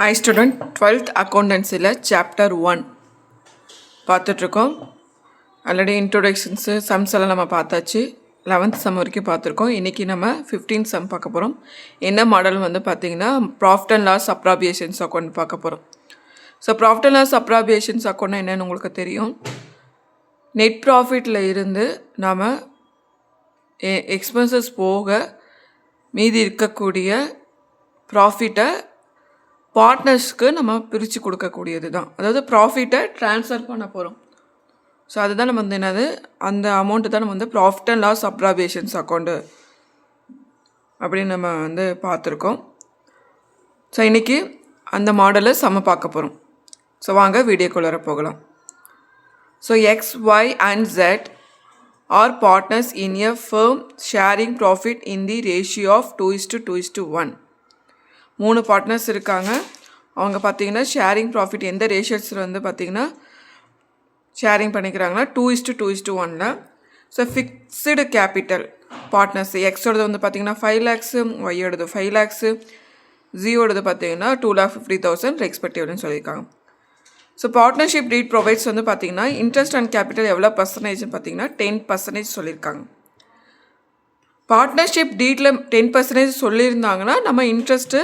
Hi student, 12th accountancyல chapter 1 பார்த்துட்ருக்கோம். Already இன்ட்ரோடக்ஷன்ஸு sums எல்லாம் நம்ம பார்த்தாச்சு. 11th சம் வரைக்கும் பார்த்துருக்கோம். இன்றைக்கி நம்ம 15th சம் பார்க்க போகிறோம். என்ன மாடல் வந்து பார்த்திங்கன்னா ப்ராஃபிட் அண்ட் லாஸ் அப்ராபியேஷன்ஸ் அக்கௌண்ட் பார்க்க போகிறோம். ஸோ ப்ராஃபிட் அண்ட் லாஸ் அப்ராபியேஷன்ஸ் அக்கௌண்ட்னா என்னென்னு உங்களுக்கு தெரியும். நெட் ப்ராஃபிட்டில் இருந்து நாம் எக்ஸ்பென்சஸ் போக மீதி இருக்கக்கூடிய ப்ராஃபிட்டை பார்ட்னர்ஸ்க்கு நம்ம பிரித்து கொடுக்கக்கூடியது தான். அதாவது ப்ராஃபிட்டை ட்ரான்ஸ்ஃபர் பண்ண போகிறோம். ஸோ அதுதான் நம்ம வந்து என்னது அந்த அமௌண்ட்டு தான் நம்ம வந்து ப்ராஃபிட் அண்ட் லாஸ் அப்ராபியேஷன்ஸ் அக்கௌண்ட்டு அப்படின்னு நம்ம வந்து பார்த்துருக்கோம். ஸோ இன்றைக்கி அந்த மாடலை நம்ம பார்க்க போகிறோம். ஸோ வாங்க வீடியோக்குள்ளார போகலாம். So X, Y and Z are partners in a firm sharing profit in the ratio of 2:1. 3 partners இருக்காங்க. அவங்க பார்த்திங்கன்னா ஷேரிங் ப்ராஃபிட் எந்த ரேஷியோஸில் வந்து பார்த்திங்கன்னா ஷேரிங் பண்ணிக்கிறாங்கன்னா 2:1. ஸோ ஃபிக்ஸ்டு கேபிட்டல் பார்ட்னர்ஸ் எக்ஸோடது வந்து பார்த்திங்கன்னா 5 lakhs, ஒய்யோடது 5 lakhs, ஜியோடது பார்த்திங்கன்னா 2,50,000 ரெஸ்பெக்டிவ்னு சொல்லியிருக்காங்க. ஸோ பார்ட்னர்ஷிப் டீட் ப்ரொவைட்ஸ் வந்து பார்த்திங்கன்னா இன்ட்ரெஸ்ட் அண்ட் கேபிட்டல் எவ்வளோ பர்சன்டேஜ்னு பார்த்திங்கன்னா 10% சொல்லியிருக்காங்க. பார்ட்னர்ஷிப் டீட்டில் 10% சொல்லியிருந்தாங்கன்னா நம்ம இன்ட்ரெஸ்ட்டு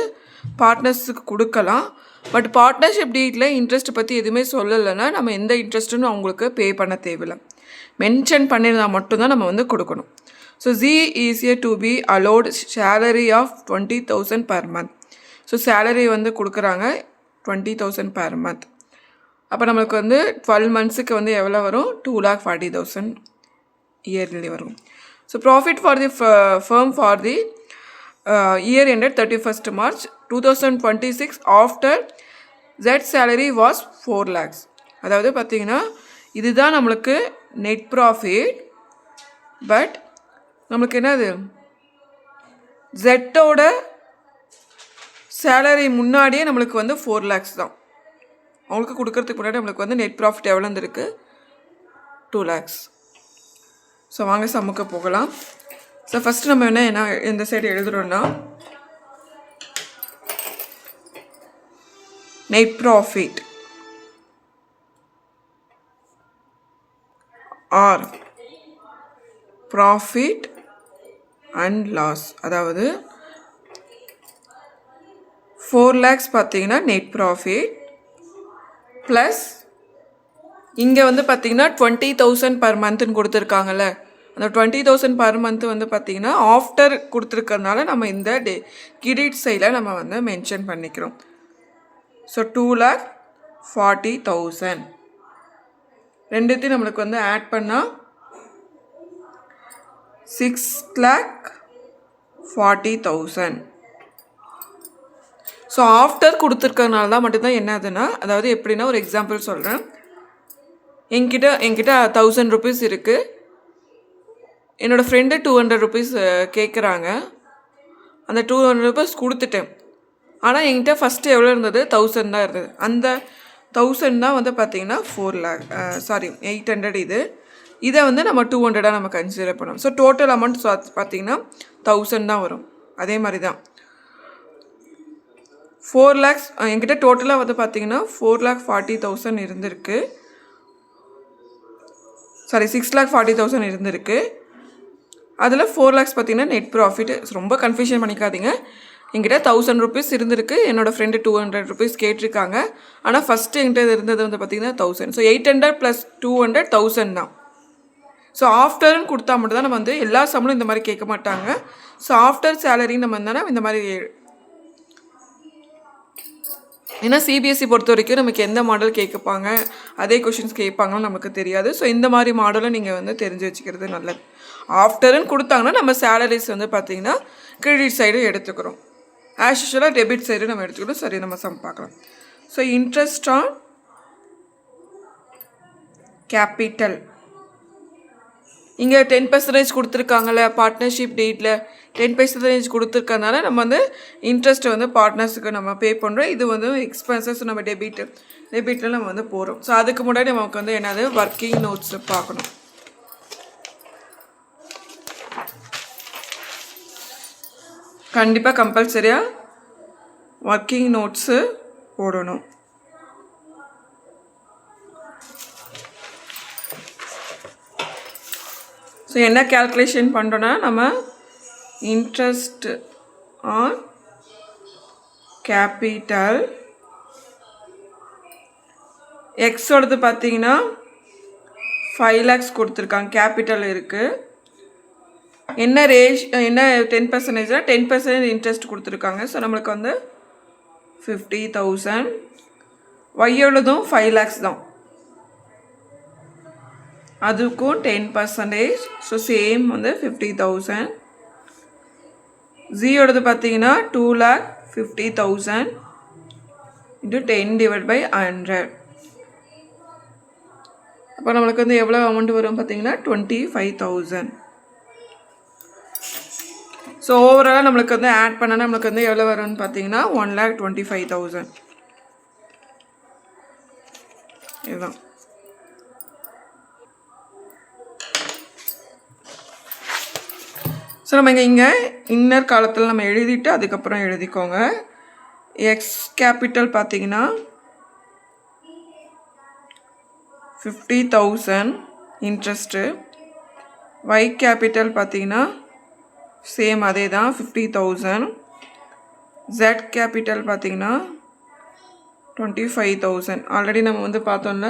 பார்ட்னர்ஸுக்கு கொடுக்கலாம். பட் பார்ட்னர்ஷிப் டீட்டில் இன்ட்ரெஸ்ட்டை பற்றி எதுவுமே சொல்லலைன்னா நம்ம எந்த இன்ட்ரெஸ்ட்டுன்னு அவங்களுக்கு பே பண்ண தேவையில்லை. மென்ஷன் பண்ணியிருந்தால் மட்டும்தான் நம்ம வந்து கொடுக்கணும். ஸோ ஜி easier to be allot salary of 20,000 per month. So salary வந்து கொடுக்குறாங்க 20,000 per month. அப்போ நம்மளுக்கு வந்து 12 monthsக்கு வந்து எவ்வளோ வரும்? 2,40,000 இயர்லி வரும். So profit for the firm for the year ended 31st March 2026 after Z salary was 4 lakhs. அதாவது பார்த்திங்கன்னா இதுதான் நம்மளுக்கு நெட் ப்ராஃபிட். பட் நம்மளுக்கு என்னது ஜெட்டோட சேலரி முன்னாடியே நம்மளுக்கு வந்து 4 lakhs தான். அவங்களுக்கு கொடுக்கறதுக்கு முன்னாடி நம்மளுக்கு வந்து நெட் ப்ராஃபிட் எவ்வளோ இருந்திருக்கு? 2 lakhs. ஸோ வாங்க சம்முக்கு போகலாம். ஸோ ஃபஸ்ட்டு நம்ம என்ன இந்த சைடு எழுதுகிறோன்னா net profit or profit and loss. அதாவது 4 lakhs பார்த்தீங்கன்னா நெட் ப்ராஃபிட் ப்ளஸ் இங்கே வந்து பார்த்திங்கன்னா 20,000 per monthன்னு கொடுத்துருக்காங்கல்ல. அந்த 20,000 per month வந்து பார்த்திங்கன்னா ஆஃப்டர் கொடுத்துருக்கறனால நம்ம இந்த கிரெடிட் சைடில் நம்ம வந்து மென்ஷன் பண்ணிக்கிறோம். ஸோ 2,40,000 ரெண்டுத்தையும் நம்மளுக்கு வந்து ஆட் பண்ணால் 6,40,000. ஸோ ஆஃப்டர் கொடுத்துருக்கறனால தான் மட்டும்தான் என்னதுன்னா, அதாவது எப்படின்னா ஒரு எக்ஸாம்பிள் சொல்கிறேன். என்கிட்ட 1,000 rupees இருக்குது. என்னோடய ஃப்ரெண்டு 200 rupees கேட்குறாங்க. அந்த 200 rupees கொடுத்துட்டேன். ஆனால் என்கிட்ட ஃபஸ்ட்டு எவ்வளோ இருந்தது? 1,000 தான் இருந்தது. அந்த 1,000 தான் வந்து பார்த்திங்கன்னா 800. இதை வந்து நம்ம 200 நம்ம கன்சிடர் பண்ணோம். ஸோ டோட்டல் அமௌண்ட் பார்த்திங்கன்னா 1,000 தான் வரும். அதே மாதிரி தான் 4 lakhs என்கிட்ட டோட்டலாக வந்து பார்த்திங்கன்னா 4,40,000 இருந்திருக்கு. 6,40,000 இருந்திருக்கு. அதில் 4 lakhs பார்த்திங்கன்னா நெட் ப்ராஃபிட். ரொம்ப கன்ஃபியூஷன் பண்ணிக்காதீங்க. என்கிட்ட 1,000 rupees இருந்திருக்கு. என்னோடய ஃப்ரெண்டு 200 rupees கேட்டிருக்காங்க. ஆனால் ஃபஸ்ட்டு என்கிட்ட இருந்தது வந்து பார்த்திங்கன்னா 1,000. ஸோ 800 + 200 1,000 தான். ஸோ ஆஃப்டர்னு கொடுத்தா மட்டும் தான் நம்ம வந்து எல்லா சம்பளும் இந்த மாதிரி கேட்க மாட்டாங்க. ஸோ ஆஃப்டர் சேலரின்னு நம்ம இருந்தானா இந்த மாதிரி. ஏன்னா சிபிஎஸ்சி பொறுத்த வரைக்கும் நமக்கு எந்த மாடல் கேட்பாங்க, அதே கொஷின்ஸ் கேட்பாங்கன்னு நமக்கு தெரியாது. ஸோ இந்த மாதிரி மாடலை நீங்கள் வந்து தெரிஞ்சு வச்சுக்கிறது நல்லது. ஆஃப்டர்னு கொடுத்தாங்கன்னா நம்ம சேலரிஸ் வந்து பார்த்திங்கன்னா கிரெடிட் சைடு எடுத்துக்கிறோம். ஆஸ் யூஷுவலாக டெபிட் சைடு நம்ம எடுத்துக்கிறோம். சரி, நம்ம சம் பார்க்கலாம். ஸோ இன்ட்ரெஸ்ட் ஆன் கேபிட்டல் இங்கே 10% கொடுத்துருக்காங்கல்ல. பார்ட்னர்ஷிப் டீட்டில் 10% கொடுத்துருக்கறனால நம்ம வந்து இன்ட்ரெஸ்ட்டை வந்து பார்ட்னர்ஸுக்கு நம்ம பே பண்ணுறோம். இது வந்து எக்ஸ்பென்சஸ் நம்ம டெபிட்டில் நம்ம வந்து போகிறோம். ஸோ அதுக்கு முன்னாடி நமக்கு வந்து என்னது ஒர்க்கிங் நோட்ஸ் பார்க்கணும். கண்டிப்பாக கம்பல்சரியாக ஒர்க்கிங் நோட்ஸு போடணும். ஸோ என்ன கேல்குலேஷன் பண்ணுறோன்னா நம்ம இன்ட்ரெஸ்ட் ஆன் கேபிட்டல் எக்ஸோடது பார்த்தீங்கன்னா 5 lakhs கொடுத்துருக்காங்க, கேபிட்டல் இருக்குது. என்ன என்ன 10%, 10% இன்ட்ரெஸ்ட் கொடுத்துருக்காங்க. ஸோ நம்மளுக்கு வந்து 50,000. ஒய்யோடதும் 5 lakhs தான், அதுக்கும் 10%. ஸோ சேம் வந்து 50,000. ஜியோடது பார்த்தீங்கன்னா 2,50,000 இன்ட்டு 10/100. அப்போ நம்மளுக்கு வந்து எவ்வளோ அமௌண்ட் வரும் பார்த்தீங்கன்னா 25,000. ஸோ ஓவராலாக நம்மளுக்கு வந்து ஆட் பண்ணால் நம்மளுக்கு வந்து எவ்வளோ வரும்னு பார்த்தீங்கன்னா 1,25,000. இதுதான். ஸோ நம்ம இங்கே இன்னர் காலத்தில் நம்ம எழுதிட்டு அதுக்கப்புறம் எழுதிக்கோங்க. எக்ஸ் கேபிட்டல் பார்த்தீங்கன்னா 50,000 இன்ட்ரெஸ்ட்டு. ஒய் கேபிட்டல் பார்த்தீங்கன்னா சேம் அதே தான் 50,000. ஜெட் கேபிட்டல் பார்த்தீங்கன்னா 25,000 ஆல்ரெடி நம்ம வந்து பார்த்தோம்ல.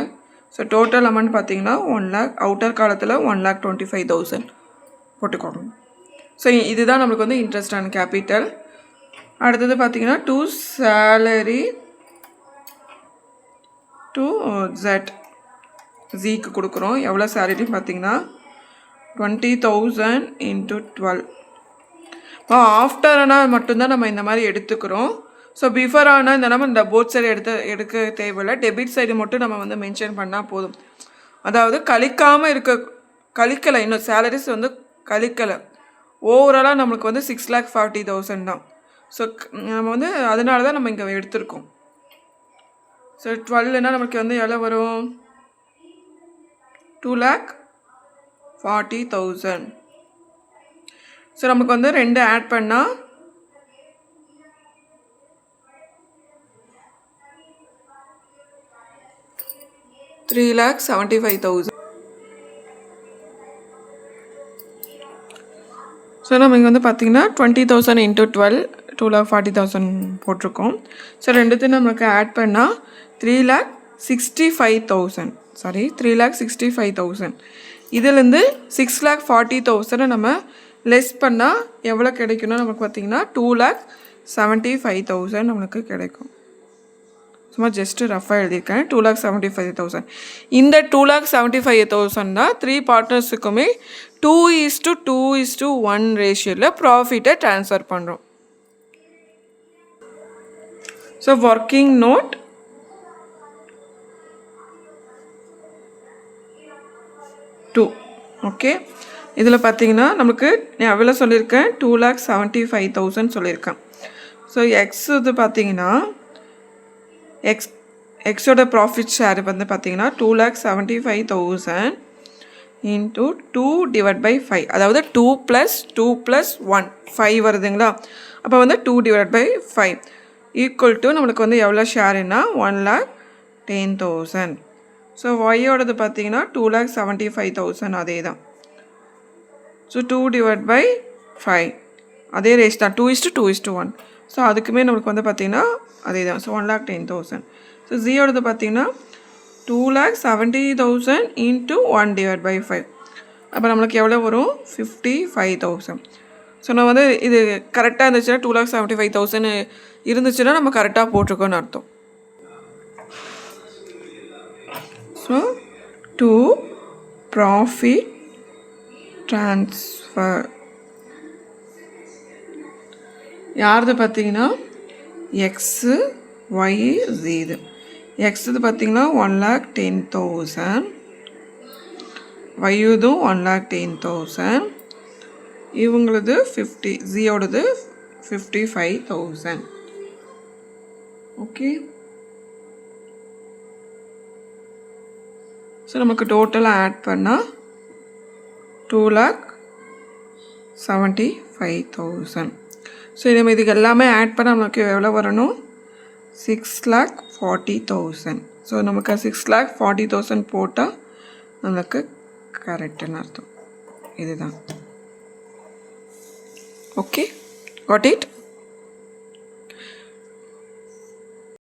ஸோ டோட்டல் அமௌண்ட் பார்த்தீங்கன்னா 1 lakh. அவுட்டர் காலத்தில் 1,25,000 போட்டுக்கோங்க. ஸோ இதுதான் நம்மளுக்கு வந்து இன்ட்ரெஸ்ட் ஆன் கேபிட்டல். அடுத்தது பார்த்தீங்கன்னா டு சேலரி டு ஜெட், ஜிக்கு கொடுக்குறோம். எவ்வளோ சேலரின்னு பார்த்தீங்கன்னா 20,000 இன்ட்டு 12. ஆஃப்டர் ஆனால் மட்டும்தான் நம்ம இந்த மாதிரி எடுத்துக்கிறோம். ஸோ பிஃபோர் ஆனால் இந்த நம்ம இந்த போத் சைடு எடுக்க தேவையில்லை. டெபிட் சைடு மட்டும் நம்ம வந்து மென்ஷன் பண்ணால் போதும். அதாவது கழிக்கலை, இன்னும் சேலரிஸ் வந்து கழிக்கலை. ஓவராலாக நம்மளுக்கு வந்து 6,40,000 தான். ஸோ நம்ம வந்து அதனால தான் நம்ம இங்கே எடுத்திருக்கோம். ஸோ 12னா நமக்கு வந்து எவ்வளோ வரும் 2,40,000. ஸோ நமக்கு வந்து 2 ஆட் பண்ணால் 3,75,000. ஸோ நம்ம இங்கே வந்து பார்த்திங்கன்னா 20,000 இன்ட்டு 12 2,40,000 போட்டிருக்கோம். ஸோ ரெண்டுத்தையும் நமக்கு ஆட் பண்ணால் 3,65,000. இதுலேருந்து 6,40,000 நம்ம லெஸ் பண்ணால் எவ்வளோ கிடைக்கணும் நமக்கு பார்த்திங்கன்னா 2,75,000 நம்மளுக்கு கிடைக்கும். சும்மா ஜஸ்ட்டு ரஃபாக எழுதியிருக்கேன். 2,75,000. இந்த 2,75,000 தான் 3 பார்ட்னர்ஸுக்குமே 2:2:1 ரேஷியோவில் ப்ராஃபிட்டை ட்ரான்ஸ்ஃபர் பண்ணுறோம். So working note two. Okay, இதில் பார்த்தீங்கன்னா நமக்கு எவ்வளோ சொல்லியிருக்கேன் 2,75,000 சொல்லியிருக்கேன். ஸோ எக்ஸ் இது பார்த்தீங்கன்னா எக்ஸோட ப்ராஃபிட் ஷேர் வந்து பார்த்தீங்கன்னா 2,75,000 இன்ட்டு 2/5. அதாவது 2 + 1 5 வருதுங்களா. அப்போ வந்து 2/5 ஈக்குவல் டு நம்மளுக்கு வந்து எவ்வளோ ஷேருன்னா 1,10,000. ஸோ ஒய்யோடது பார்த்தீங்கன்னா 2,75,000 அதே தான். ஸோ 2/5 அதே ரேஷ் தான், 2:2:1. ஸோ அதுக்குமே நம்மளுக்கு வந்து பார்த்திங்கன்னா அதே தான். ஸோ 1,10,000. ஸோ ஜியோடது பார்த்திங்கன்னா 2,70,000 இன்ட்டு 1/5. அப்போ நம்மளுக்கு எவ்வளோ வரும் 55,000. ஸோ நான் வந்து இது கரெக்டாக இருந்துச்சுன்னா 2,75,000 இருந்துச்சுன்னா நம்ம கரெக்டாக போட்டிருக்கோன்னு அர்த்தம். ஸோ டு ப்ராஃபிட் ட்ரான்ஸ்ஃபர் யாருது பார்த்தீங்கன்னா எக்ஸு ஒய் ஜி. இது எக்ஸுது பார்த்தீங்கன்னா 1,10,000, ஒய்யுதும் 1,10,000, இவங்களது 50, ஜியோடது 55,000. ஓகே, ஸோ நமக்கு டோட்டலாக ஆட் பண்ணால் 2,75,000. ஸோ நம்ம இதுக்கு எல்லாமே ஆட் பண்ணால் நமக்கு எவ்வளோ வரணும் 6,40,000. ஸோ நமக்கு 6,40,000 போட்டால் நமக்கு கரெக்டுன்னு அர்த்தம். இதுதான். Okay, got it.